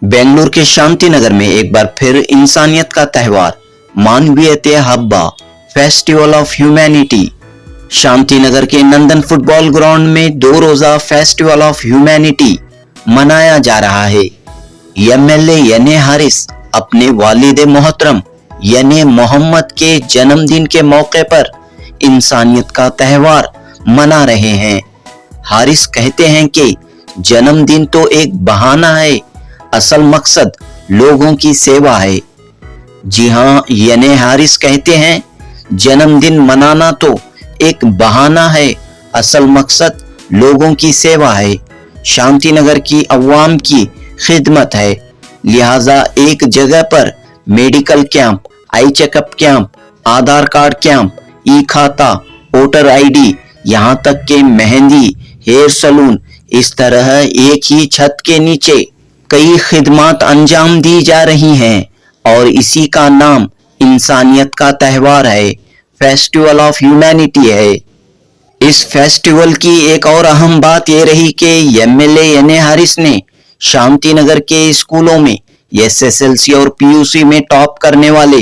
बेंगलुरु के शांति नगर में एक बार फिर इंसानियत का त्यौहार मानवीयते Habba festival of humanity. Shanti Nagar के नंदन फुटबॉल ग्राउंड में 2 रोजा फेस्टिवल ऑफ ह्यूमैनिटी मनाया जा रहा है। एमएलए यने हारिस अपने वालिद मोहतरम यने मोहम्मद के जन्मदिन के मौके पर इंसानियत का त्यौहार मना रहे हैं। हारिस कहते हैं कि जन्मदिन तो एक बहाना है, असल मकसद लोगों की सेवा है। जी हाँ, यने हारिस कहते हैं जन्मदिन मनाना तो एक बहाना है, असल मकसद लोगों की सेवा है, शांति नगर की अवाम की खिदमत है। लिहाजा एक जगह पर medical camp, eye checkup camp, Aadhaar card camp, e khata, voter ID, यहाँ तक के मेहंदी, हेयर सलून, इस तरह एक ही छत के नीचे कई खिदमत अंजाम दी जा रही हैं और इसी का नाम इंसानियत का त्यौहार है, फेस्टिवल ऑफ ह्यूमैनिटी है। इस फेस्टिवल की एक और अहम बात ये रही कि एमएलए यने हारिस ने शांति नगर के स्कूलों में एसएसएलसी और पीयूसी में टॉप करने वाले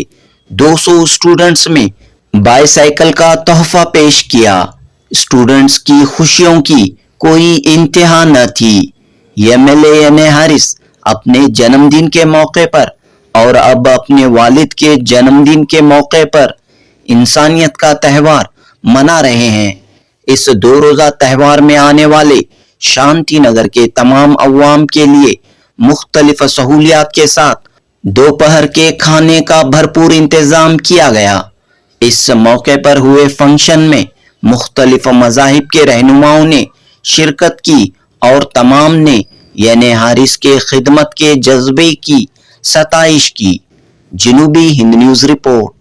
200 स्टूडेंट्स में बाईसाइकिल का तोहफा पेश किया। स्टूडेंट्स की खुशियों की कोई इंतहा न थी। एमएलए यने हारिस अपने जन्मदिन के मौके पर और अब अपने वालिद के जन्मदिन के मौके पर इंसानियत का त्यौहार मना रहे हैं। इस 2 रोजा त्यौहार में आने वाले शांति नगर के तमाम अवाम के लिए मुख्तलिफ सहूलियात के साथ दोपहर के खाने का भरपूर इंतजाम किया गया। इस मौके पर हुए फंक्शन में मुख्तलिफ मज़ाहिब के रहनुमाओं ने शिरकत की और तमाम ने यने हारिस के खिदमत के जज्बे की सताइश की। जनूबी Hind news report.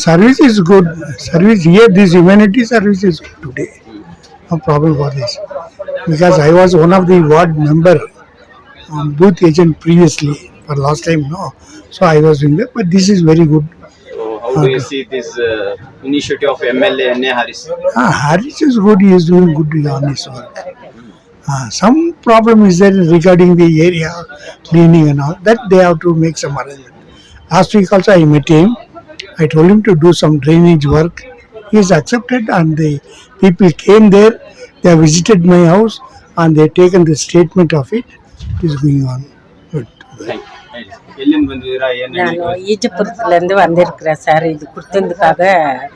Service is good. Service here, this humanity service is good today. No problem for this. Because I was one of the ward member, booth agent previously for last time, no. So I was in there, but this is very good. So how do you see this initiative of MLA Yane Haris? Harris is good. He is doing good on his work. Some problem is there regarding the area cleaning and all that. They have to make some arrangement. Last week also I met him. I told him to do some drainage work. He has accepted, and the people came there. They have visited my house and they have taken the statement of it. It is going on. Good. Thank you. எல்லின் ಬಂದಿರಾ ಏನು ನಾನು ಈಜಿಪ್ಟ್ல இருந்து வந்திருக்கிறேன் sir. இது கொடுத்ததுக்காக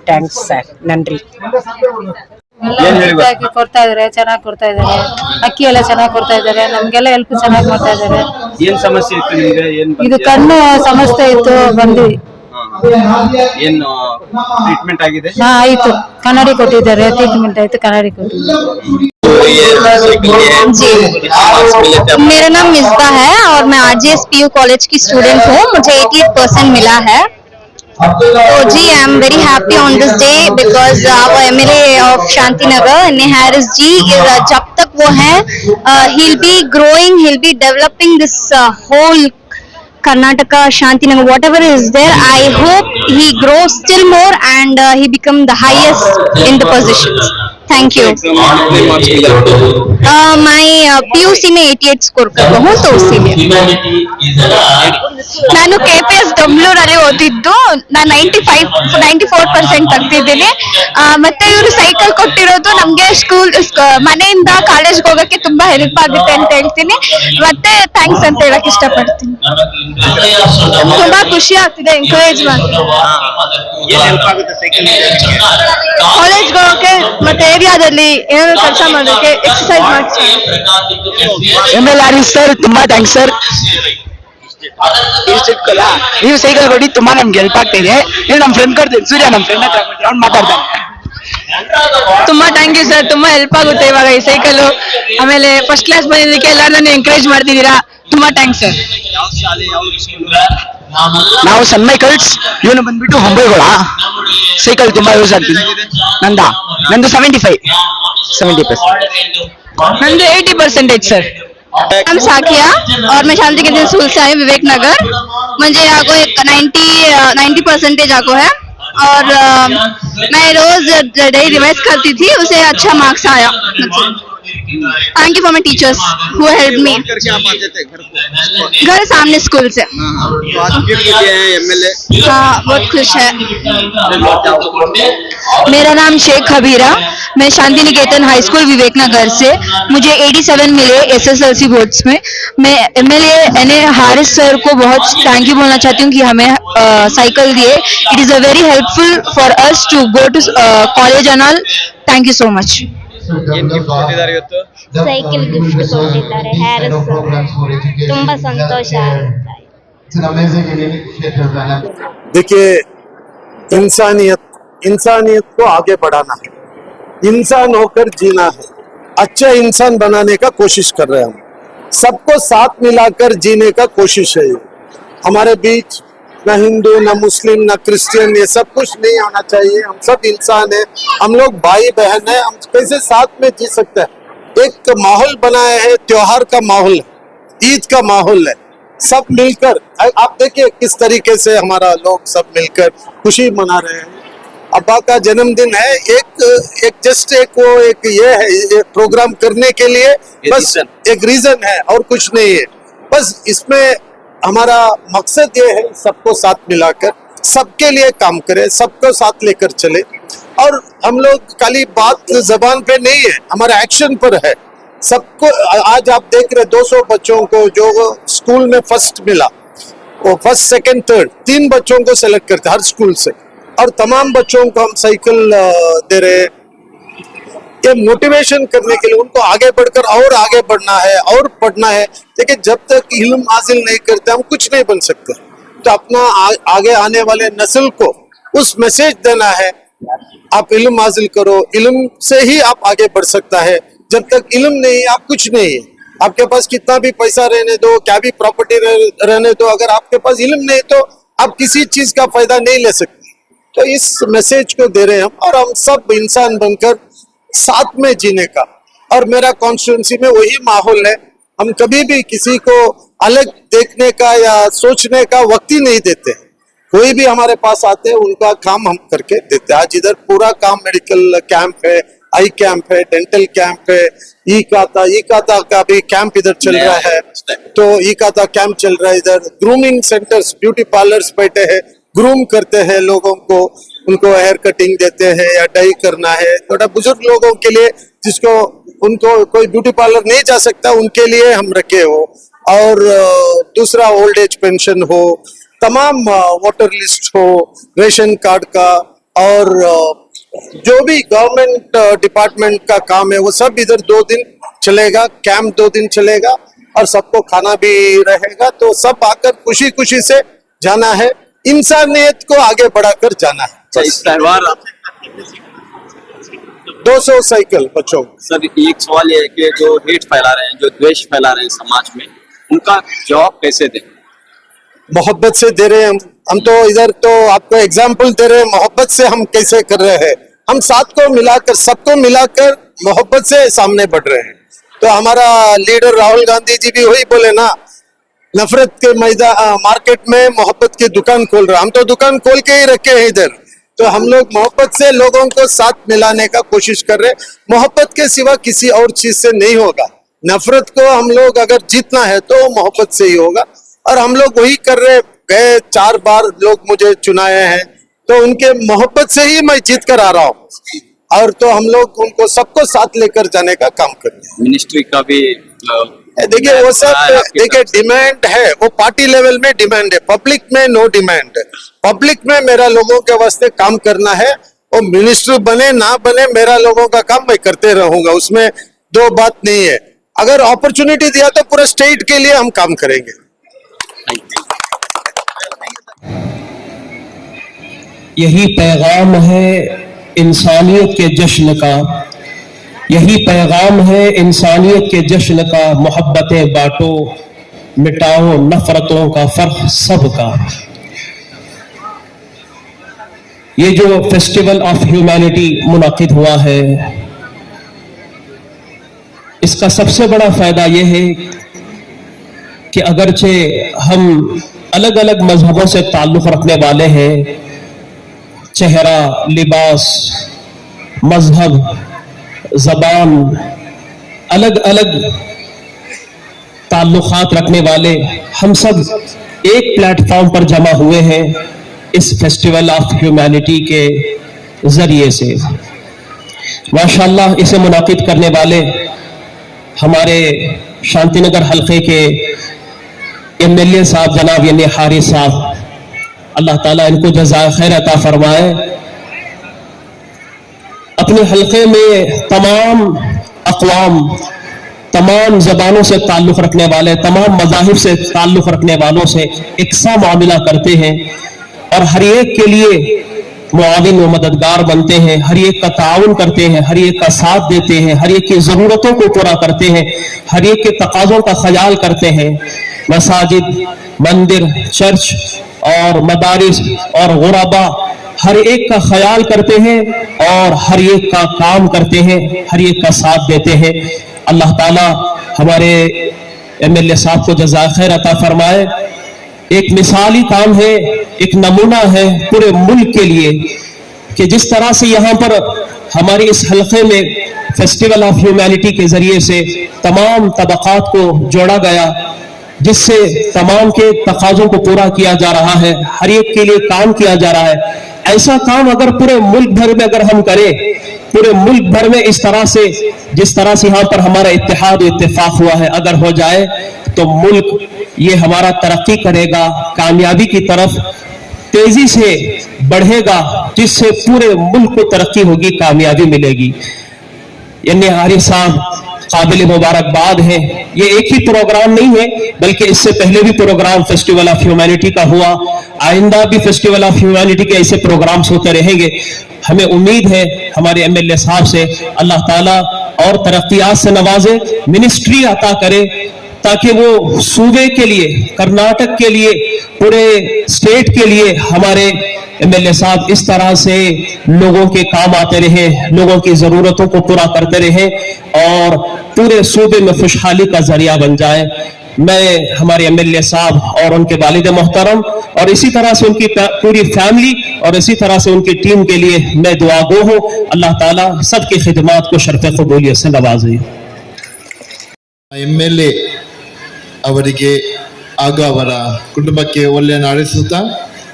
thanks sir, ನನ್ರಿ. ಕೊಡ್ತಾ ಇದಾರೆ, ಚೆನ್ನಾಗಿ ಕೊಡ್ತಾ ಇದಾರೆ. ಅಕ್ಕಿ ಎಲ್ಲ ಚೆನ್ನಾಗಿ ಕೊಡ್ತಾ ಇದಾರೆ. ನಮ್ಗೆಲ್ಲ ಹೆಲ್ಪ್ ಚೆನ್ನಾಗಿ ಮಾಡ್ತಾ ಇದಾರೆ. ಏನ್ ಸಮಸ್ಯೆ ಇತ್ತು ನಿಮಗೆ? ಏನ್ ಇದು ಕಣ್ಣು ಸಮಸ್ಯೆ ಇತ್ತು, ಬಂದ್ವಿ. ಏನು ಟ್ರೀಟ್ಮೆಂಟ್ ಆಗಿದೆ? ಆಯ್ತು, ಕನ್ನಡಿ ಕೊಟ್ಟಿದ್ದಾರೆ, ಟ್ರೀಟ್ಮೆಂಟ್ ಆಯ್ತು, ಕನ್ನಡಿ ಕೊಟ್ಟಿದ್ದಾರೆ. मेरा नाम मिस्बा है और मैं RGSPU कॉलेज की स्टूडेंट हूँ। मुझे 88% मिला है। तो जी I am very happy on this day because our MLA of Shanti Nagar यने हारिस जी, जब तक वो हैं he will be growing, he will be developing this whole Karnataka, Shanti Nagar, whatever is there. I hope he grows still more and he become the highest in the positions. Thank you. मैं PUC में 88 score कर हूँ, तो उसी में ನಾನು KPS ಬೆಂಗಳೂರಲ್ಲಿ ಓದಿದ್ದು. ನಾನು 94% ತೆಗ್ದಿದ್ದೀನಿ. ಮತ್ತೆ ಇವರು ಸೈಕಲ್ ಕೊಟ್ಟಿರೋದು ನಮ್ಗೆ ಮನೆಯಿಂದ ಕಾಲೇಜ್ಗೆ ಹೋಗಕ್ಕೆ ತುಂಬಾ ಹೆಲ್ಪ್ ಆಗುತ್ತೆ ಅಂತ ಹೇಳ್ತೀನಿ. ಮತ್ತೆ ಥ್ಯಾಂಕ್ಸ್ ಅಂತ ಹೇಳಕ್ ಇಷ್ಟಪಡ್ತೀನಿ. ತುಂಬಾ ಖುಷಿ ಆಗ್ತಿದೆ, ಎಂಕರೇಜ್ ಮಾಡ್ತೀನಿ ಕಾಲೇಜ್ಗೆ ಹೋಗಕ್ಕೆ, ಮತ್ತೆ ಏರಿಯಾದಲ್ಲಿ ಏನಾದ್ರು ಕೆಲಸ ಮಾಡೋಕೆ, ಎಕ್ಸರ್ಸೈಸ್ ಮಾಡ್ತೀನಿ. MLA ಹಾರಿಸ್ ಸರ್, ತುಂಬಾ ಥ್ಯಾಂಕ್ಸ್ ಸರ್. ನೀವು ಸೈಕಲ್ ಕೊಡಿ, ತುಂಬಾ ನಮ್ಗೆ ಹೆಲ್ಪ್ ಆಗ್ತಾ ಇದೆ. ನಮ್ಮ ಫ್ರೆಂಡ್ ಕೊಡ್ತೀನಿ, ಸೂರ್ಯ ನಮ್ಮ ಫ್ರೆಂಡ್ ಹತ್ರ ಮಾತಾಡ್ತಾರೆ. ತುಂಬಾ ಥ್ಯಾಂಕ್ ಯು ಸರ್, ತುಂಬಾ ಹೆಲ್ಪ್ ಆಗುತ್ತೆ ಇವಾಗ ಈ ಸೈಕಲ್. ಆಮೇಲೆ ಫಸ್ಟ್ ಕ್ಲಾಸ್ ಬಂದಿದ್ದಕ್ಕೆ ಎಲ್ಲಾರನ್ನ ಎಂಕರೇಜ್ ಮಾಡ್ತಿದ್ದೀರಾ, ತುಂಬಾ ಥ್ಯಾಂಕ್ಸ್ ಸರ್. ನಾವು ಸನ್ ಮೈಕಲ್ಸ್, ಇವನು ಬಂದ್ಬಿಟ್ಟು ಹೊಂಬೈಗೋಳ. ಸೈಕಲ್ ತುಂಬಾ ಯೂಸ್ ಆಗ್ತಿದೆ. ನಂದು 75%. ನಂದು 80% सर. हम साकिया और मैं शांति के दिन स्कूल से आई, विवेक नगर. मुझे यहाँ को 90% आको है और मैं रोज डेली रिवाइज करती थी, उसे अच्छा मार्क्स आया. Thank you for my teachers who helped me. घर सामने स्कूल से। तो आज गिफ्ट दिए हैं एमएलए, हाँ, बहुत खुश है। मेरा नाम शेख हबीरा, मैं शांति निकेतन हाई स्कूल विवेकनगर से। मुझे 87 मिले एसएसएलसी बोर्ड्स में। मैं एमएलए एन.ए. हारिस सर को बहुत थैंक यू बोलना चाहती हूँ कि हमें साइकिल दिए। It is a very helpful for us to go to college and all. Thank you so much. ಏನ್ ಗಿಫ್ಟ್ ಕೊಟ್ಟಿದ್ದಾರೆ ಇವತ್ತು? ಸೈಕಲ್ ಗಿಫ್ಟ್ ಕೊಟ್ಟಿದ್ದಾರೆ ಹ್ಯಾರಿಸ್ ತುಂಬಾ ಸಂತೋಷ ಆಗುತ್ತೆ. देखिए, इंसानियत को आगे बढ़ाना है, इंसान होकर जीना है, अच्छा इंसान बनाने का कोशिश कर रहे हैं हम। सबको साथ मिलाकर जीने का कोशिश है। हमारे बीच ना हिंदू ना मुस्लिम ना क्रिश्चियन ये सब कुछ नहीं होना चाहिए। हम सब इंसान हैं, हम लोग भाई बहन हैं, हम कैसे साथ में जी सकते हैं। एक माहौल बनाया है, त्योहार का माहौल है, ईद का माहौल है, सब मिलकर। आप देखिए किस तरीके से हमारा लोग सब मिलकर खुशी मना रहे हैं। अब्बा का जन्मदिन है, एक जस्ट एक ये है, ये प्रोग्राम करने के लिए बस एक रीजन है और कुछ नहीं है। बस इसमें हमारा मकसद ये है सबको साथ मिलाकर सबके लिए काम करें, सबको साथ लेकर चले। और हम लोग खाली बात जबान पे नहीं है, हमारा एक्शन पर है। सबको आज आप देख रहे 200 बच्चों को जो स्कूल में फर्स्ट मिला, वो फर्स्ट सेकंड थर्ड 3 बच्चों को सेलेक्ट करते हर स्कूल से, और तमाम बच्चों को हम साइकिल दे रहे हैं। ये मोटिवेशन करने के लिए उनको आगे बढ़कर और आगे बढ़ना है और पढ़ना है। देखिए, जब तक इल्म हासिल नहीं करते हम कुछ नहीं बन सकते। तो अपना आगे आने वाले नस्ल को उस मैसेज देना है, आप इल्म हासिल करो, इल्म से ही आप आगे बढ़ सकता है। जब तक इल्म नहीं है आप कुछ नहीं है। आपके पास कितना भी पैसा रहने दो, क्या भी प्रॉपर्टी रहने दो, अगर आपके पास इल्म नहीं तो आप किसी चीज का फायदा नहीं ले सकते। तो इस मैसेज को दे रहे हैं हम, और हम सब इंसान बनकर साथ में जीने का। और मेरा कॉन्स्टिट्यूंसी में वही माहौल है। हम कभी भी किसी को अलग देखने का या सोचने का वक्त ही नहीं देते। कोई भी हमारे पास आते हैं उनका काम हम करके देते हैं। आज इधर पूरा काम मेडिकल कैंप है, आई कैंप है, डेंटल कैंप है, ई काता का भी कैंप इधर चल रहा है। तो ई काता कैंप चल रहा है इधर। ग्रूमिंग सेंटर्स, ब्यूटी पार्लर्स बैठे हैं, ग्रूम करते हैं लोगों को, उनको हेयर कटिंग देते हैं या डाई करना है। थोड़ा बुजुर्ग लोगों के लिए जिसको उनको कोई ब्यूटी पार्लर नहीं जा सकता उनके लिए हम रखे हो। और दूसरा ओल्ड एज पेंशन हो, तमाम वोटर लिस्ट हो, रेशन कार्ड का, और जो भी गवर्नमेंट डिपार्टमेंट का काम है वो सब इधर 2 दिन चलेगा। कैंप 2 दिन चलेगा और सबको खाना भी रहेगा। तो सब आकर खुशी खुशी से जाना है, इंसानियत को आगे बढ़ाकर जाना है। इस त्यौहार 200 साइकिल बच्चों को। सर, एक सवाल ये है कि जो हेट फैला रहे हैं, जो द्वेष फैला रहे हैं समाज में, उनका जवाब कैसे दें? मोहब्बत से दे रहे हैं हम तो इधर तो आपको एग्जाम्पल दे रहे हैं, मोहब्बत से हम कैसे कर रहे हैं। हम साथ को मिलाकर, सबको मिलाकर मोहब्बत से सामने बढ़ रहे हैं। तो हमारा लीडर राहुल गांधी जी भी वही बोले ना, नफरत के मार्केट में मोहब्बत की दुकान खोल रहा। हम तो दुकान खोल के ही रखे हैं इधर। तो हम लोग मोहब्बत से लोगों को साथ मिलाने का कोशिश कर रहे हैं। मोहब्बत के सिवा किसी और चीज से नहीं होगा। नफरत को हम लोग अगर जीतना है तो मोहब्बत से ही होगा, और हम लोग वही कर रहे। गए 4 बार लोग मुझे चुनाए हैं, तो उनके मोहब्बत से ही मैं जीत कर आ रहा हूँ। और तो हम लोग उनको सबको साथ लेकर जाने का काम कर रहे हैं। मिनिस्ट्री का भी देखिए वो सब देखिए डिमांड है, वो पार्टी लेवल में डिमांड है, पब्लिक में नो डिमांड है। पब्लिक में मेरा लोगों के वास्ते काम करना है। वो मिनिस्टर बने ना बने, मेरा लोगों का काम मैं करते रहूंगा, उसमें 2 बात नहीं है। अगर अपॉर्चुनिटी दिया तो पूरे स्टेट के लिए हम काम करेंगे। यही पैगाम है इंसानियत के जश्न का, यही पैगाम है इंसानियत के जश्न का। मोहब्बतें बांटो, मिटाओ नफरतों का फर्क सबका। ये जो फेस्टिवल ऑफ ह्यूमैनिटी मुनाकिद हुआ है, इसका सबसे बड़ा फायदा यह है कि अगरचे हम अलग अलग मजहबों से ताल्लुक़ रखने वाले हैं, चेहरा, लिबास, मजहब, जबान, अलग अलग ताल्लुकात रखने वाले हम सब एक प्लेटफॉर्म पर जमा हुए हैं इस फेस्टिवल ऑफ ह्यूमैनिटी के जरिए से। माशाअल्लाह इसे मुनाकिद करने वाले हमारे शांतिनगर हल्के के MLA साहब जनाब यानी हारिस साहब, अल्लाह ताला इनको जज़ाए खैर अता फरमाए। अपने हल्के में तमाम अक़वाम, तमाम ज़बानों से ताल्लुक़ रखने वाले, तमाम मज़ाहिब से ताल्लुक़ रखने वालों से एकसा मामला करते हैं और हर एक के लिए मुआविन व मददगार बनते हैं, हर एक का ताउन करते हैं, हर एक का साथ देते हैं, हर एक की ज़रूरतों को पूरा करते हैं, हर एक के तकाज़ों का ख्याल करते हैं। मसाजिद, मंदिर, चर्च और मदारिस और गुरबा हर एक का ख्याल करते हैं और हर एक का काम करते हैं, हर एक का साथ देते हैं। अल्लाह ताला हमारे MLA साहब को जज़ाए खैर अता फरमाए। एक मिसाली काम है, एक नमूना है पूरे मुल्क के लिए कि जिस तरह से यहाँ पर हमारी इस हल्के में फेस्टिवल ऑफ ह्यूमैनिटी के जरिए से तमाम तबकात को जोड़ा गया, जिससे तमाम के तकाज़ों को पूरा किया जा रहा है, हर एक के लिए काम किया जा रहा है। ऐसा काम अगर पूरे मुल्क भर में अगर हम करें, पूरे मुल्क भर में इस तरह से जिस तरह से यहाँ पर हमारा इत्तेहाद इत्तेफाक हुआ है अगर हो जाए तो मुल्क ये हमारा तरक्की करेगा, कामयाबी की तरफ तेजी से बढ़ेगा, जिससे पूरे मुल्क को तरक्की होगी, कामयाबी मिलेगी। यानी हारिस साहब काबिल मुबारकबाद है। ये एक ही प्रोग्राम नहीं है बल्कि इससे पहले भी प्रोग्राम फेस्टिवल ऑफ ह्यूमैनिटी का हुआ, आइंदा भी फेस्टिवल ऑफ ह्यूमैनिटी के ऐसे प्रोग्राम्स होते रहेंगे। हमें उम्मीद है हमारे MLA साहब से अल्लाह ताला और तरक्कियात से नवाजे, मिनिस्ट्री अता करे ताकि वो सूबे के लिए, कर्नाटक के लिए, पूरे स्टेट के लिए हमारे MLA साहब इस तरह से लोगों के काम आते रहे, लोगों की जरूरतों को पूरा करते रहे और पूरे सूबे में खुशहाली का जरिया बन जाए। मैं हमारे MLA साहब और उनके वालिद मोहतरम और इसी तरह से उनकी पूरी फैमिली और इसी तरह से उनकी टीम के लिए मैं दुआगो हूँ। अल्लाह ताला सबकी खिदमत को शर्फ कबूलियत से नवाजे। MLA ಅವರಿಗೆ ಹಾಗೂ ಅವರ ಕುಟುಂಬಕ್ಕೆ ಒಳ್ಳೆಯನ್ನು ಹಾರೈಸುತ್ತಾ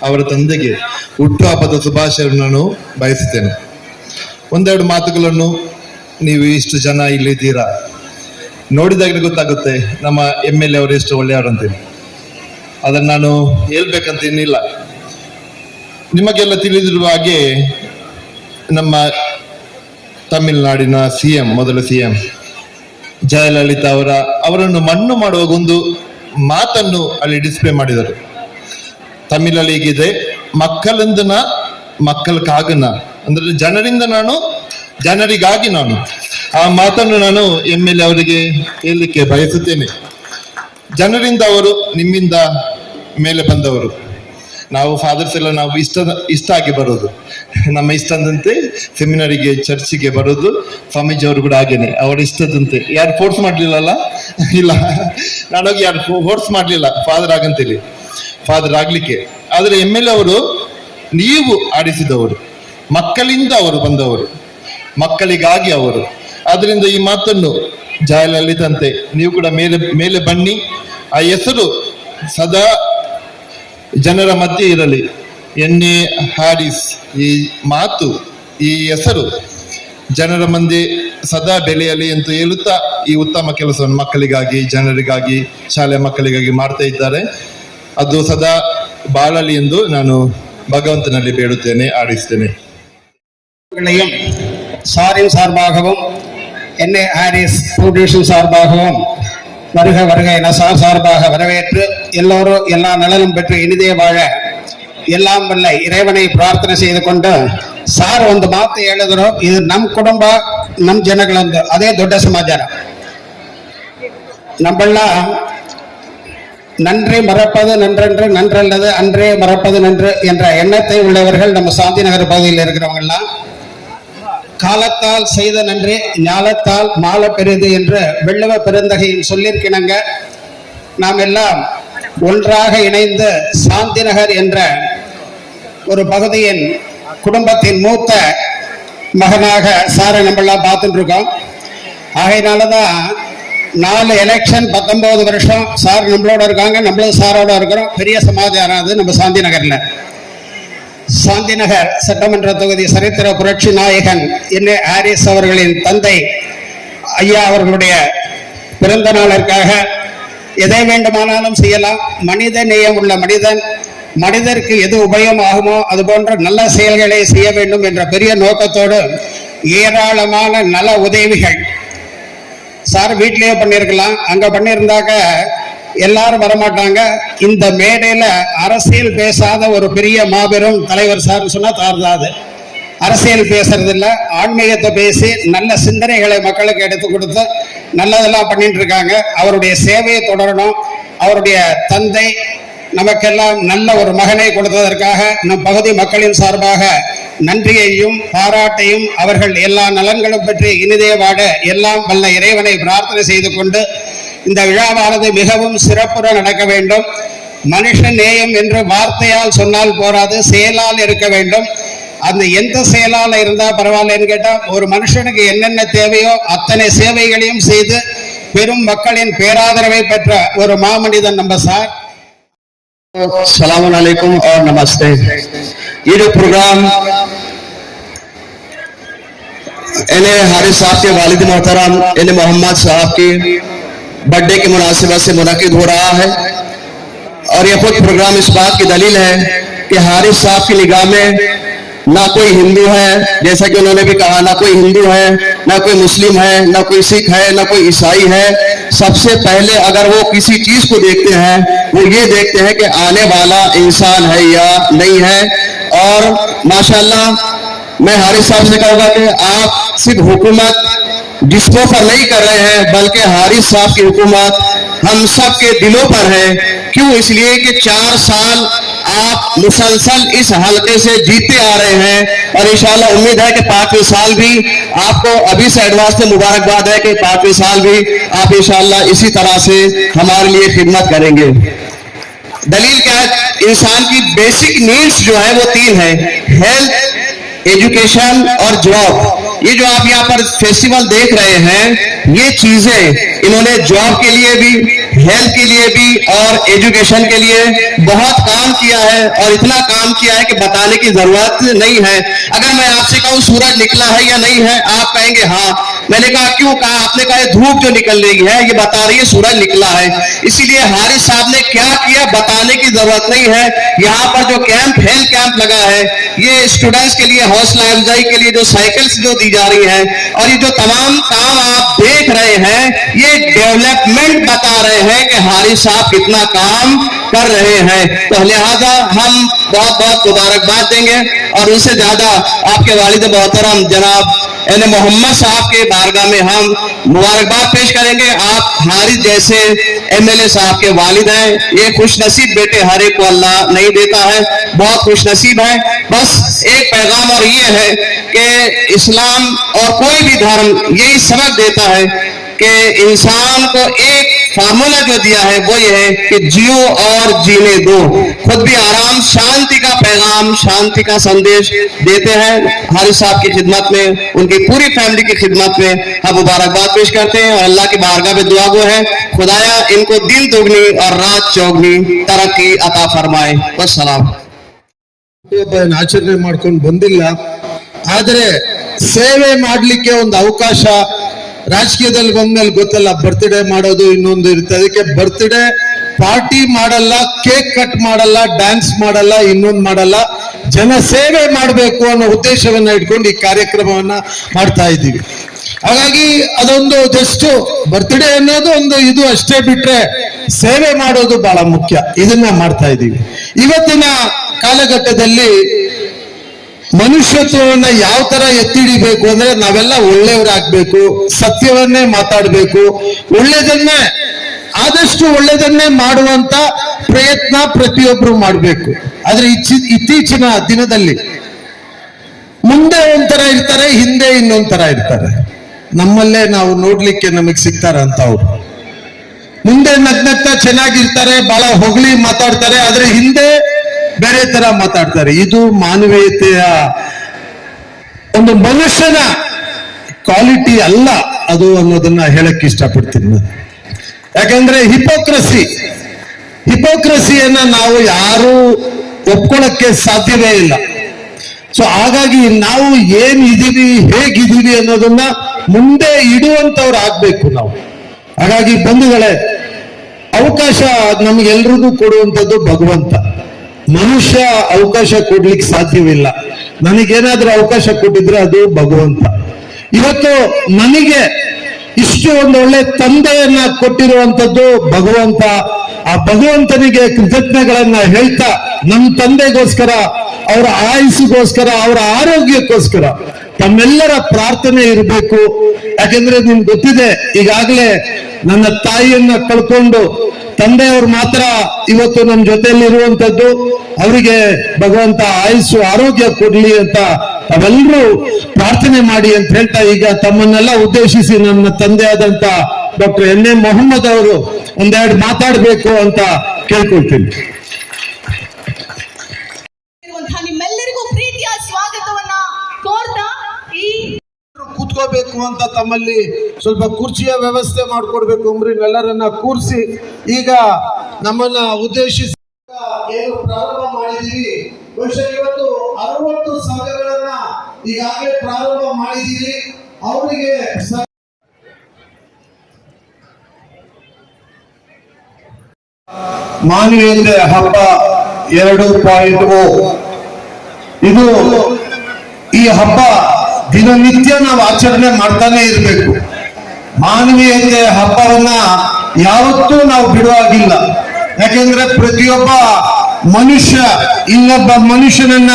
ಅವರ ತಂದೆಗೆ ಹುಟ್ಟುಹಬ್ಬದ ಶುಭಾಶಯಗಳನ್ನು ಬಯಸುತ್ತೇನೆ. ಒಂದೆರಡು ಮಾತುಗಳನ್ನು ನೀವು ಇಷ್ಟು ಜನ ಇಲ್ಲಿದ್ದೀರಾ ನೋಡಿದಾಗಲೇ ಗೊತ್ತಾಗುತ್ತೆ ನಮ್ಮ MLA ಅವರು ಎಷ್ಟು ಒಳ್ಳೆಯವರು ಅಂತೇಳಿ. ಅದನ್ನು ನಾನು ಹೇಳ್ಬೇಕಂತ ಏನಿಲ್ಲ. ನಿಮಗೆಲ್ಲ ತಿಳಿದಿರುವ ಹಾಗೆ ನಮ್ಮ ತಮಿಳುನಾಡಿನ ಮೊದಲ CM ಜಯಲಲಿತಾ ಅವರನ್ನು ಮಣ್ಣು ಮಾಡುವಾಗ ಒಂದು ಮಾತನ್ನು ಅಲ್ಲಿ ಡಿಸ್ಪ್ಲೇ ಮಾಡಿದರು. ತಮಿಳಲ್ಲಿ ಹೀಗಿದೆ, ಮಕ್ಕಳಿಂದ ಮಕ್ಕಳಿಗಾಗನ, ಅಂದ್ರೆ ಜನರಿಂದ ನಾನು ಜನರಿಗಾಗಿ ನಾನು. ಆ ಮಾತನ್ನು ನಾನು MLA ಅವರಿಗೆ ಹೇಳಲಿಕ್ಕೆ ಬಯಸುತ್ತೇನೆ. ಜನರಿಂದ ಅವರು ನಿಮ್ಮಿಂದ ಮೇಲೆ ಬಂದವರು. ನಾವು ಫಾದರ್ಸ್ ಎಲ್ಲ ನಾವು ಇಷ್ಟ ಆಗಿ ಬರೋದು, ನಮ್ಮ ಇಷ್ಟದಂತೆ ಸೆಮಿನಾರಿಗೆ ಚರ್ಚಿಗೆ ಬರೋದು. ಸ್ವಾಮೀಜಿ ಅವರು ಕೂಡ ಹಾಗೇನೆ ಅವರ ಇಷ್ಟದಂತೆ. ಯಾರು ಫೋರ್ಸ್ ಮಾಡ್ಲಿಲ್ಲಲ್ಲ, ಇಲ್ಲ ನಾನೋಗಿ ಯಾರು ಫೋರ್ಸ್ ಮಾಡ್ಲಿಲ್ಲ ಫಾದರ್ ಆಗಂತೇಳಿ, ಫಾದರ್ ಆಗ್ಲಿಕ್ಕೆ. ಆದ್ರೆ MLA ಅವರು ನೀವು ಆಡಿಸಿದವರು, ಮಕ್ಕಳಿಂದ ಅವರು ಬಂದವರು, ಮಕ್ಕಳಿಗಾಗಿ ಅವರು. ಆದ್ರಿಂದ ಈ ಮಾತನ್ನು ಜಯಲಲಿತಂತೆ ನೀವು ಕೂಡ ಮೇಲೆ ಬನ್ನಿ. ಆ ಹೆಸರು ಸದಾ ಜನರ ಮಧ್ಯೆ ಇರಲಿ. NA ಹಾರಿಸ್ ಈ ಮಾತು, ಈ ಹೆಸರು ಜನರ ಮುಂದೆ ಸದಾ ಬೆಳೆಯಲಿ ಅಂತ ಹೇಳುತ್ತಾ ಈ ಉತ್ತಮ ಕೆಲಸವನ್ನು ಮಕ್ಕಳಿಗಾಗಿ, ಜನರಿಗಾಗಿ, ಶಾಲೆಯ ಮಕ್ಕಳಿಗಾಗಿ ಮಾಡ್ತಾ ಇದ್ದಾರೆ. ಅದು ಸದಾ ಬಾಳಲಿ ಎಂದು ನಾನು பகவந்தನಲ್ಲಿ ಬೇಡುತ್ತೇನೆ, ஆடிಸ್ತೇನೆ. சாரின் சார்பாகவும் NA ஹாரிஸ் ஃபவுண்டேஷன் சார்பாகவும் வருக வருக என சார்பாக வரவேற்று எல்லோரும் எல்லா நலனும் பெற்று இனிதே வாழ எல்லாம் வல்ல இறைவனை பிரார்த்தனை செய்து கொண்டு ಸಾರ್ ಒಂದು ಮಾತು ಹೇಳಿದ್ರು, ಇದು ನಮ್ಮ ಕುಟುಂಬ, ನಮ್ಮ ಜನಗಳೊಂದು, ಅದೇ ದೊಡ್ಡ ಸಮಾಚಾರ. நம்மள நன்றி மறப்பது நன்றென்று, நன்றல்லது அன்றே மறப்பது நன்று என்ற எண்ணத்தை உள்ளவர்கள் நம்ம சாந்தி நகர் பகுதியில் இருக்கிறவங்கெல்லாம் காலத்தால் செய்த நன்றி ஞாலத்தால் மால பெரிது என்று வெள்ளவ பெருந்தகையின் சொல்லியிருக்கினங்க. நாம் எல்லாம் ஒன்றாக இணைந்து சாந்தி நகர் என்ற ஒரு பகுதியின் குடும்பத்தின் மூத்த மகனாக சாரை நம்மளாம் பார்த்துட்டு இருக்கோம். ஆகையினாலதான் 4 எலெக்ஷன் 19 வருஷம் சார் நம்மளோட இருக்காங்க, நம்மளும் சாரோட இருக்கிறோம். பெரிய சமாச்சாரம் அது நம்ம சாந்தி நகர்ல. சாந்தி நகர் சட்டமன்ற தொகுதி சரித்திர புரட்சி நாயகன் என் ஹாரிஸ் அவர்களின் தந்தை ஐயா அவர்களுடைய பிறந்த நாளிற்காக எதை வேண்டுமானாலும் செய்யலாம். மனித நேயம் உள்ள மனிதன், மனிதருக்கு எது உபயோகமாகுமோ அது போன்ற நல்ல செயல்களை செய்ய வேண்டும் என்ற பெரிய நோக்கத்தோடு ஏராளமான நல உதவிகள் சார் வீட்டிலேயே பண்ணியிருக்கலாம். அங்க பண்ணியிருந்தாக்க எல்லாரும் வரமாட்டாங்க. இந்த மேடையில அரசியல் பேசாத ஒரு பெரிய மாபெரும் தலைவர் சார் சொன்னா தார்தாது. அரசியல் பேசுறது இல்ல, ஆன்மீகத்தை பேசி நல்ல சிந்தனைகளை மக்களுக்கு எடுத்து கொடுத்து நல்லதெல்லாம் பண்ணிட்டு இருக்காங்க. அவருடைய சேவையை தொடரணும். அவருடைய தந்தை நமக்கெல்லாம் நல்ல ஒரு மகனை கொடுத்ததற்காக நம் பகுதி மக்களின் சார்பாக நன்றியையும் பாராட்டையும், அவர்கள் எல்லா நலன்களும் பற்றி இனிதே வாட எல்லாம் வல்ல இறைவனை பிரார்த்தனை செய்து கொண்டு இந்த விழாவானது மிகவும் சிறப்புற நடக்க வேண்டும். மனுஷ நேயம் என்று வார்த்தையால் சொன்னால் போராது, செயலால் இருக்க வேண்டும். அந்த எந்த செயலால இருந்தா பரவாயில்லன்னு கேட்டா, ஒரு மனுஷனுக்கு என்னென்ன தேவையோ அத்தனை சேவைகளையும் செய்து பெரும் மக்களின் பேராதரவை பெற்ற ஒரு மாமனிதன் நம்ம சார். अस्सलाम वालेकुम और नमस्ते। ये जो प्रोग्राम इन्हें हारिस साहब के वालिद मोहतरम इन्हें मोहम्मद साहब की बर्थडे की मुनासिबत से मुनक़िद हो रहा है, और यह खुद प्रोग्राम इस बात की दलील है कि हारिस साहब की निगाह में ना कोई हिंदू है, जैसा कि उन्होंने भी कहा, ना कोई हिंदू है, ना कोई मुस्लिम है, ना कोई सिख है, ना कोई ईसाई है। सबसे पहले अगर वो किसी चीज को देखते हैं, वो ये देखते हैं कि आने वाला इंसान है या नहीं है। और माशाल्लाह मैं हारिस साहब से कहूँगा कि आप सिर्फ हुकूमत जिस्मों पर नहीं कर रहे हैं, बल्कि हारिस साहब की हुकूमत हम सब के दिलों पर है। क्यों? इसलिए कि 4 साल आप मुसलसल इस हलके से जीते आ रहे हैं, और इंशाल्लाह उम्मीद है कि 5वें साल भी आपको अभी से एडवांस में मुबारकबाद है कि 5वें साल भी आप इंशाल्लाह इसी तरह से हमारे लिए खिदमत करेंगे। दलील क्या है? इंसान की बेसिक नीड्स जो है वो 3 है, हेल्थ, एजुकेशन और जॉब। ये जो आप यहाँ पर फेस्टिवल देख रहे हैं, ये चीजें इन्होंने जॉब के लिए भी, हेल्थ के लिए भी और एजुकेशन के लिए बहुत काम किया है, और इतना काम किया है कि बताने की जरूरत नहीं है। अगर मैं आपसे कहूँ सूरज निकला है या नहीं है, आप कहेंगे हाँ। मैंने कहा क्यों? कहा आपने कहा धूप जो निकल रही है ये बता रही है सूरज निकला है। इसीलिए हारिस साहब ने क्या किया बताने की जरूरत नहीं है। यहाँ पर जो कैंप, हेल्थ कैंप लगा है, ये स्टूडेंट्स के लिए हौसला अफजाई के लिए जो साइकिल्स जो दी जा रही है, और ये जो तमाम काम आप देख रहे हैं, ये डेवलपमेंट बता रहे हैं कि हारिस साहब कितना काम कर रहे हैं। तो लिहाजा हम बहुत बहुत मुबारकबाद देंगे, और उससे ज्यादा आपके वालिद मोहतरम जनाब यानी मोहम्मद साहब के बारगाह में हम मुबारकबाद पेश करेंगे। आप हारिस जैसे एमएलए साहब के वालिद हैं। ये खुश नसीब बेटे हर एक को अल्लाह नहीं देता है, बहुत खुश नसीब है। बस एक पैगाम और ये है कि इस्लाम और कोई भी धर्म यही सबक देता है कि इंसान को एक फार्मूला जो दिया है वो ये है कि जियो और जीने दो। खुद भी आराम, शांति का पैगाम, शांति का संदेश देते हैं। हारिस साहब की खिदमत में, उनकी पूरी फैमिली की खिदमत में हम मुबारकबाद पेश करते हैं, और अल्लाह की बारगाह में दुआ गो है खुदाया इनको दिन दुगनी और रात चौगनी तरक्की अता फरमाए। वस्सलाम। ಆಚರಣೆ ಮಾಡ್ಕೊಂಡು ಬಂದಿಲ್ಲ, ಆದರೆ ಸೇವೆ ಮಾಡಲಿಕ್ಕೆ ಒಂದು ಅವಕಾಶ ರಾಜಕೀಯದಲ್ಲಿ ಬಂದ್ಮೇಲೆ ಗೊತ್ತಲ್ಲ, ಬರ್ತ್ಡೇ ಮಾಡೋದು ಇನ್ನೊಂದು ಇರುತ್ತೆ. ಅದಕ್ಕೆ ಬರ್ತ್ಡೇ ಪಾರ್ಟಿ ಮಾಡಲ್ಲ, ಕೇಕ್ ಕಟ್ ಮಾಡಲ್ಲ, ಡ್ಯಾನ್ಸ್ ಮಾಡಲ್ಲ, ಇನ್ನೊಂದು ಮಾಡಲ್ಲ, ಜನ ಸೇವೆ ಮಾಡಬೇಕು ಅನ್ನೋ ಉದ್ದೇಶವನ್ನ ಇಟ್ಕೊಂಡು ಈ ಕಾರ್ಯಕ್ರಮವನ್ನ ಮಾಡ್ತಾ ಇದ್ದೀವಿ. ಹಾಗಾಗಿ ಅದೊಂದು ಜಸ್ಟ್ ಬರ್ತ್ಡೇ ಅನ್ನೋದು ಒಂದು ಇದು ಅಷ್ಟೇ, ಬಿಟ್ರೆ ಸೇವೆ ಮಾಡೋದು ಬಹಳ ಮುಖ್ಯ. ಇದನ್ನ ಮಾಡ್ತಾ ಇದ್ದೀವಿ. ಇವತ್ತಿನ ಕಾಲಘಟ್ಟದಲ್ಲಿ ಮನುಷ್ಯತ್ವವನ್ನ ಯಾವ ತರ ಎತ್ತಿಡಿಬೇಕು ಅಂದ್ರೆ ನಾವೆಲ್ಲ ಒಳ್ಳೆಯವರಾಗ್ಬೇಕು, ಸತ್ಯವನ್ನೇ ಮಾತಾಡ್ಬೇಕು, ಒಳ್ಳೆದನ್ನೇ ಆದಷ್ಟು ಒಳ್ಳೆದನ್ನೇ ಮಾಡುವಂತ ಪ್ರಯತ್ನ ಪ್ರತಿಯೊಬ್ರು ಮಾಡ್ಬೇಕು. ಆದ್ರೆ ಇತ್ತೀಚಿನ ದಿನದಲ್ಲಿ ಮುಂದೆ ಒಂಥರ ಇರ್ತಾರೆ, ಹಿಂದೆ ಇನ್ನೊಂಥರ ಇರ್ತಾರೆ. ನಮ್ಮಲ್ಲೇ ನಾವು ನೋಡ್ಲಿಕ್ಕೆ ನಮಗ್ ಸಿಗ್ತಾರ ಅಂತ ಅವ್ರು. ಮುಂದೆ ನಗ್ನಗ್ತಾ ಚೆನ್ನಾಗಿರ್ತಾರೆ, ಬಹಳ ಹೊಗಳಿ ಮಾತಾಡ್ತಾರೆ, ಆದ್ರೆ ಹಿಂದೆ ಬೇರೆ ತರ ಮಾತಾಡ್ತಾರೆ. ಇದು ಮಾನವೀಯತೆಯ ಒಂದು ಮನುಷ್ಯನ ಕ್ವಾಲಿಟಿ ಅಲ್ಲ ಅದು ಅನ್ನೋದನ್ನ ಹೇಳಕ್ ಇಷ್ಟಪಡ್ತೀನಿ ನಾನು. ಯಾಕಂದ್ರೆ ಹಿಪೋಕ್ರಸಿಯನ್ನ ನಾವು ಯಾರು ಒಪ್ಕೊಳ್ಳಕ್ಕೆ ಸಾಧ್ಯವೇ ಇಲ್ಲ. ಸೊ ಹಾಗಾಗಿ ನಾವು ಏನಿದೀವಿ ಹೇಗಿದ್ದೀವಿ ಅನ್ನೋದನ್ನ ಮುಂದೆ ಇಡುವಂತವ್ರು ಆಗ್ಬೇಕು ನಾವು. ಹಾಗಾಗಿ ಬಂಧುಗಳೇ, ಅವಕಾಶ ನಮ್ಗೆಲ್ರಿಗೂ ಕೊಡುವಂಥದ್ದು ಭಗವಂತ. ಮನುಷ್ಯ ಅವಕಾಶ ಕೊಡ್ಲಿಕ್ಕೆ ಸಾಧ್ಯವಿಲ್ಲ. ನನಗೇನಾದ್ರೂ ಅವಕಾಶ ಕೊಟ್ಟಿದ್ರೆ ಅದು ಭಗವಂತ. ಇವತ್ತು ನನಗೆ ಇಷ್ಟು ಒಂದು ಒಳ್ಳೆ ತಂದೆಯನ್ನ ಕೊಟ್ಟಿರುವಂತದ್ದು ಭಗವಂತ. ಆ ಭಗವಂತನಿಗೆ ಕೃತಜ್ಞತೆಗಳನ್ನ ಹೇಳ್ತಾ, ನಮ್ಮ ತಂದೆಗೋಸ್ಕರ, ಅವರ ಆಯುಸ್ಸಿಗೋಸ್ಕರ, ಅವರ ಆರೋಗ್ಯಕ್ಕೋಸ್ಕರ ತಮ್ಮೆಲ್ಲರ ಪ್ರಾರ್ಥನೆ ಇರಬೇಕು. ಯಾಕೆಂದ್ರೆ ನಿಮ್ಗೆ ಗೊತ್ತಿದೆ, ಈಗಾಗಲೇ ನನ್ನ ತಾಯಿಯನ್ನ ಕಳ್ಕೊಂಡು ತಂದೆಯವರು ಮಾತ್ರ ಇವತ್ತು ನಮ್ಮ ಜೊತೆಯಲ್ಲಿ ಇರುವಂತದ್ದು. ಅವರಿಗೆ ಭಗವಂತ ಆಯುಸ್ಸು ಆರೋಗ್ಯ ಕೊಡ್ಲಿ ಅಂತ ತಾವೆಲ್ಲರೂ ಪ್ರಾರ್ಥನೆ ಮಾಡಿ ಅಂತ ಹೇಳ್ತಾ, ಈಗ ತಮ್ಮನ್ನೆಲ್ಲ ಉದ್ದೇಶಿಸಿ ನನ್ನ ತಂದೆ ಆದಂತ ಡಾಕ್ಟರ್ ಎನ್.ಎ. ಮೊಹಮ್ಮದ್ ಅವರು ಒಂದೆರಡು ಮಾತಾಡಬೇಕು ಅಂತ ಕೇಳ್ಕೊಳ್ತೀನಿ. ನಿಮ್ಮೆಲ್ಲರಿಗೂ ಪ್ರೀತಿಯ ಸ್ವಾಗತವನ್ನ ಕೋರ್ತಾ ಕೂತ್ಕೋಬೇಕು ಅಂತ ತಮ್ಮಲ್ಲಿ ಸ್ವಲ್ಪ ಕುರ್ಚಿಯ ವ್ಯವಸ್ಥೆ ಮಾಡ್ಕೊಡ್ಬೇಕು. ಎಲ್ಲರನ್ನ ಕೂರಿಸಿ ಈಗ ನಮ್ಮನ್ನ ಉದ್ದೇಶಿಸಿ ಏನು ಪ್ರಾರಂಭ ಮಾಡಿದೀವಿ. ಬಹುಶಃ ಇವತ್ತು 60 ಸಂಘಗಳನ್ನ ಈಗಾಗಲೇ ಪ್ರಾರಂಭ ಮಾಡಿದೀವಿ. ಅವರಿಗೆ ಮಾನವೀಯತೆ ಹಬ್ಬ 2.0 ಇದು ಈ ಹಬ್ಬ ದಿನನಿತ್ಯ ನಾವು ಆಚರಣೆ ಮಾಡ್ತಾನೆ ಇರಬೇಕು. ಮಾನವೀಯತೆ ಹಬ್ಬವನ್ನ ಯಾವತ್ತೂ ನಾವು ಬಿಡುವಾಗಿಲ್ಲ. ಯಾಕೆಂದ್ರೆ ಪ್ರತಿಯೊಬ್ಬ ಮನುಷ್ಯ ಇನ್ನೊಬ್ಬ ಮನುಷ್ಯನನ್ನ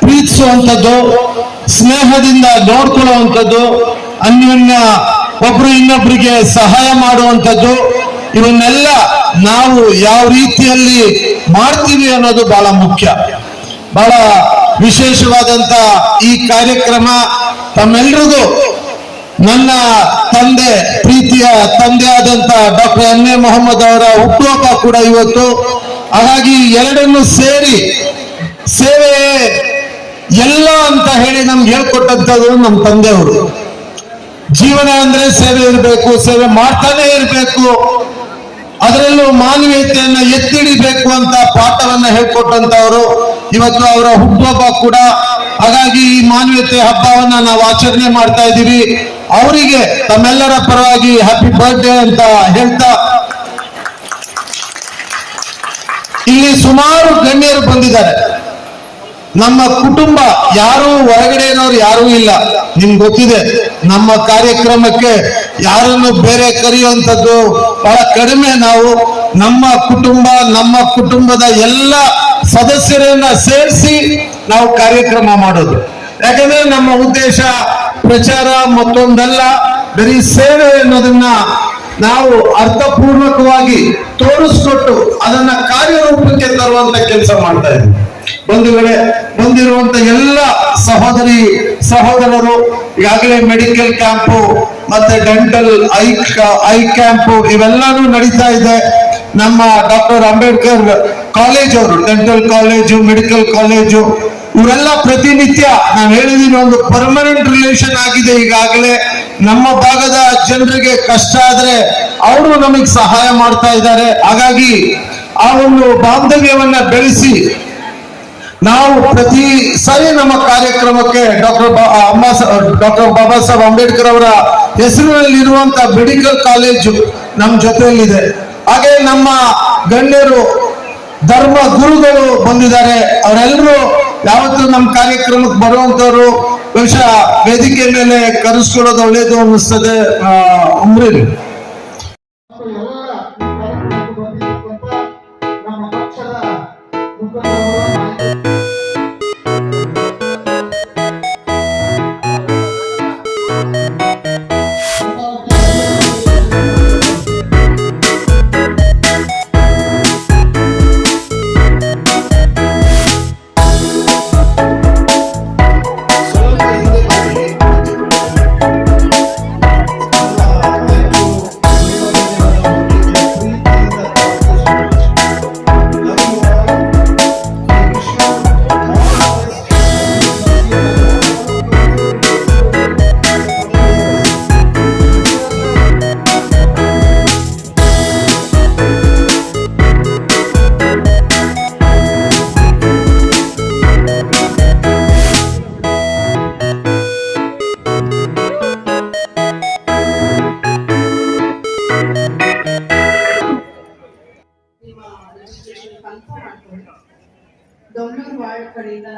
ಪ್ರೀತಿಸುವಂಥದ್ದು, ಸ್ನೇಹದಿಂದ ನೋಡ್ಕೊಳ್ಳುವಂಥದ್ದು, ಅನ್ಯೋನ್ಯ ಒಬ್ರು ಇನ್ನೊಬ್ಬರಿಗೆ ಸಹಾಯ ಮಾಡುವಂಥದ್ದು, ಇವನ್ನೆಲ್ಲ ನಾವು ಯಾವ ರೀತಿಯಲ್ಲಿ ಮಾಡ್ತೀವಿ ಅನ್ನೋದು ಬಹಳ ಮುಖ್ಯ. ಬಹಳ ವಿಶೇಷವಾದಂತ ಈ ಕಾರ್ಯಕ್ರಮ ತಮ್ಮೆಲ್ರಿಗೂ ನನ್ನ ತಂದೆ, ಪ್ರೀತಿಯ ತಂದೆ ಆದಂತ ಡಾಕ್ಟರ್ ಎನ್.ಎ. ಮೊಹಮ್ಮದ್ ಅವರ ಹುಟ್ಟುಹಬ್ಬ ಕೂಡ ಇವತ್ತು. ಹಾಗಾಗಿ ಎರಡನ್ನು ಸೇರಿ ಸೇವೆ ಎಲ್ಲ ಅಂತ ಹೇಳಿ ನಮ್ಗೆ ಹೇಳ್ಕೊಟ್ಟಂಥದ್ದು ನಮ್ಮ ತಂದೆಯವರು. ಜೀವನ ಅಂದ್ರೆ ಸೇವೆ ಇರಬೇಕು, ಸೇವೆ ಮಾಡ್ತಾನೆ ಇರಬೇಕು, ಅದರಲ್ಲೂ ಮಾನವೀಯತೆಯನ್ನ ಎತ್ತಿಡಿಬೇಕು ಅಂತ ಪಾಠವನ್ನ ಹೇಳ್ಕೊಟ್ಟಂತವರು ಇವತ್ತು ಅವರ ಹುಟ್ಟುಹಬ್ಬ ಕೂಡ. ಹಾಗಾಗಿ ಈ ಮಾನವೀಯತೆ ಹಬ್ಬವನ್ನ ನಾವು ಆಚರಣೆ ಮಾಡ್ತಾ ಇದ್ದೀವಿ. ಅವರಿಗೆ ತಮ್ಮೆಲ್ಲರ ಪರವಾಗಿ ಹ್ಯಾಪಿ ಬರ್ತ್ಡೇ ಅಂತ ಹೇಳ್ತಾ, ಇಲ್ಲಿ ಸುಮಾರು ಗಣ್ಯರು ಬಂದಿದ್ದಾರೆ. ನಮ್ಮ ಕುಟುಂಬ ಯಾರು ಹೊರಗಡೆನವ್ರು ಯಾರೂ ಇಲ್ಲ. ನಿಮ್ಗೆ ಗೊತ್ತಿದೆ, ನಮ್ಮ ಕಾರ್ಯಕ್ರಮಕ್ಕೆ ಯಾರನ್ನು ಬೇರೆ ಕರೆಯುವಂಥದ್ದು ಬಹಳ ಕಡಿಮೆ. ನಾವು ನಮ್ಮ ಕುಟುಂಬ, ನಮ್ಮ ಕುಟುಂಬದ ಎಲ್ಲ ಸದಸ್ಯರನ್ನ ಸೇರಿಸಿ ನಾವು ಕಾರ್ಯಕ್ರಮ ಮಾಡೋದು. ಯಾಕಂದ್ರೆ ನಮ್ಮ ಉದ್ದೇಶ ಪ್ರಚಾರ ಮತ್ತೊಂದಲ್ಲ, ಬರೀ ಸೇವೆ ಅನ್ನೋದನ್ನ ನಾವು ಅರ್ಥಪೂರ್ವಕವಾಗಿ ತೋರಿಸ್ಕೊಟ್ಟು ಅದನ್ನ ಕಾರ್ಯರೂಪಕ್ಕೆ ತರುವಂತ ಕೆಲಸ ಮಾಡ್ತಾ ಇದ್ದೀವಿ. ಬಂಧುಗಳೇ, ಬಂದಿರುವಂತ ಎಲ್ಲ ಸಹೋದರಿ ಸಹೋದರರು, ಈಗಾಗಲೇ ಮೆಡಿಕಲ್ ಕ್ಯಾಂಪು ಮತ್ತೆ ಡೆಂಟಲ್ ಐ ಕ್ಯಾಂಪು ಇವೆಲ್ಲಾನು ನಡೀತಾ ಇದೆ. ನಮ್ಮ ಡಾಕ್ಟರ್ ಅಂಬೇಡ್ಕರ್ ಕಾಲೇಜ್ ಅವರು, ಡೆಂಟಲ್ ಕಾಲೇಜು, ಮೆಡಿಕಲ್ ಕಾಲೇಜು, ಇವರೆಲ್ಲ ಪ್ರತಿನಿತ್ಯ ನಾನು ಹೇಳಿದೀನಿ, ಒಂದು ಪರ್ಮನೆಂಟ್ ರಿಲೇಷನ್ ಆಗಿದೆ. ಈಗಾಗಲೇ ನಮ್ಮ ಭಾಗದ ಜನರಿಗೆ ಕಷ್ಟ ಆದ್ರೆ ಅವರು ನಮಗೆ ಸಹಾಯ ಮಾಡ್ತಾ ಇದ್ದಾರೆ. ಹಾಗಾಗಿ ಆ ಒಂದು ಬಾಂಧವ್ಯವನ್ನ ಬೆಳೆಸಿ ನಾವು ಪ್ರತಿ ಸಾರಿ ನಮ್ಮ ಕಾರ್ಯಕ್ರಮಕ್ಕೆ ಡಾಕ್ಟರ್ ಬಾಬಾ ಸಾಹೇಬ್ ಅಂಬೇಡ್ಕರ್ ಅವರ ಹೆಸರಿನಲ್ಲಿ ಇರುವಂತ ಮೆಡಿಕಲ್ ಕಾಲೇಜು ನಮ್ಮ ಜೊತೆಯಲ್ಲಿದೆ. ಹಾಗೆ ನಮ್ಮ ಗಣ್ಯರು, ಧರ್ಮ ಗುರುಗಳು ಬಂದಿದ್ದಾರೆ. ಅವರೆಲ್ಲರೂ ಯಾವತ್ತೂ ನಮ್ಮ ಕಾರ್ಯಕ್ರಮಕ್ಕೆ ಬರುವಂತವ್ರು. ಬಹುಶಃ ವೇದಿಕೆ ಮೇಲೆ ಕರೆಸ್ಕೊಳ್ಳೋದು ಒಳ್ಳೇದು ಅನ್ನಿಸ್ತದೆ. ಉಮ್ರಿ ದೊಮ್ಮನ್ ವಾರ್ಡ್ ಕಡೆಯಿಂದ